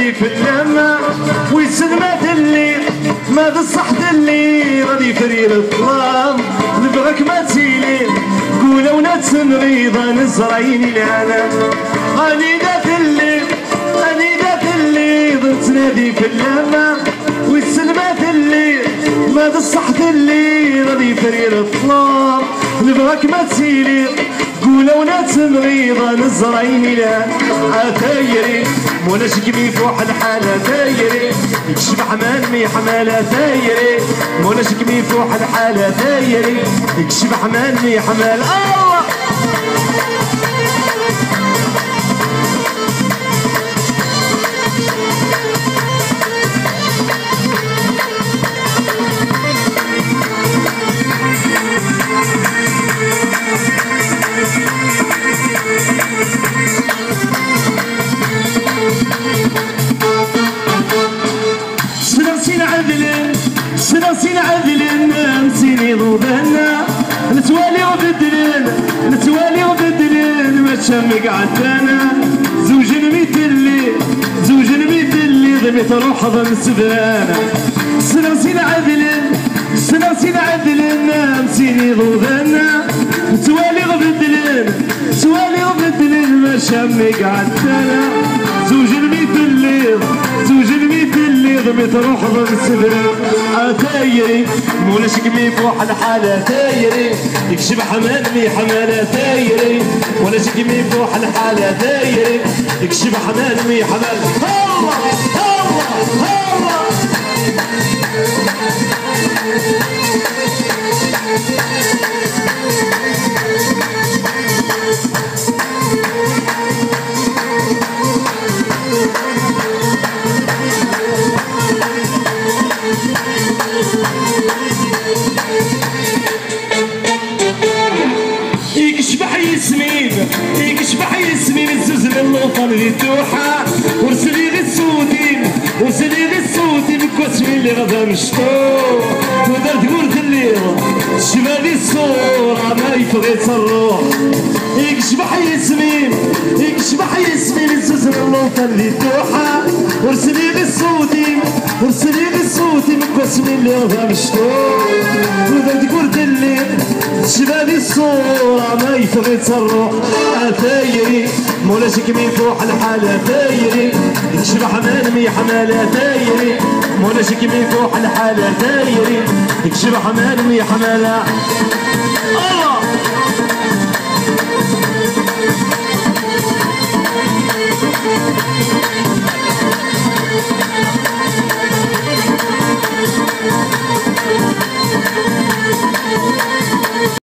تنادي في اللمة ويسلمات اللي ما بالصحت اللي غادي فرير الظلام نبغاك ما تسيلي قول وناس مريضة نزرعيني لأنا أني ذات اللي تنادي في اللمة ويسلمات اللي ما بالصحت اللي غادي فرير الظلام نبغاك ما تسيلي قول وناس مريضة نزرعيني لا عتايري مولاش كمي فوح الحالة تايري يكشف حمال مي حمالة تايري مولاش كمي فوح الحالة تايري يكشف حمال مي حمال الله سنين عدلن نسيني ضوبنا نتوالي وبدلن ما تشمق عدانا زوج نميت اللي ضميت روح ضم سبانا سنين عدلن نسيني ضوبنا نتوالي وبدلن ما تشمق عدانا زوج نميت اللي ضميت روح ضم سبانا تايري مولاش كمي فوح الحالة تايري يكشف حمامي حمالة تايري مولاش كمي فوح الحالة تايري يكشف حمامي حمالة الله يكشبح ياسمين الزوز من اللوطان ذي توحة ورسلي غي السودي بكواسمين اللي غدا مشطوح ودرت قولت اللي شبالي الصورة ما يفغيت الروح يكشبح ياسمين الزوز من اللوطان ذي توحة ورسلي غي السودي بكواسمين اللي غدا مشطوح ودرت قولت اللي شبالي الصورة ما يفغيت الروح تايري مولاش كمين فوح الحالة تايري يكشف حمامي حمالة تايري مولاش كمين فوح الحالة تايري يكشف حمامي حمالة الله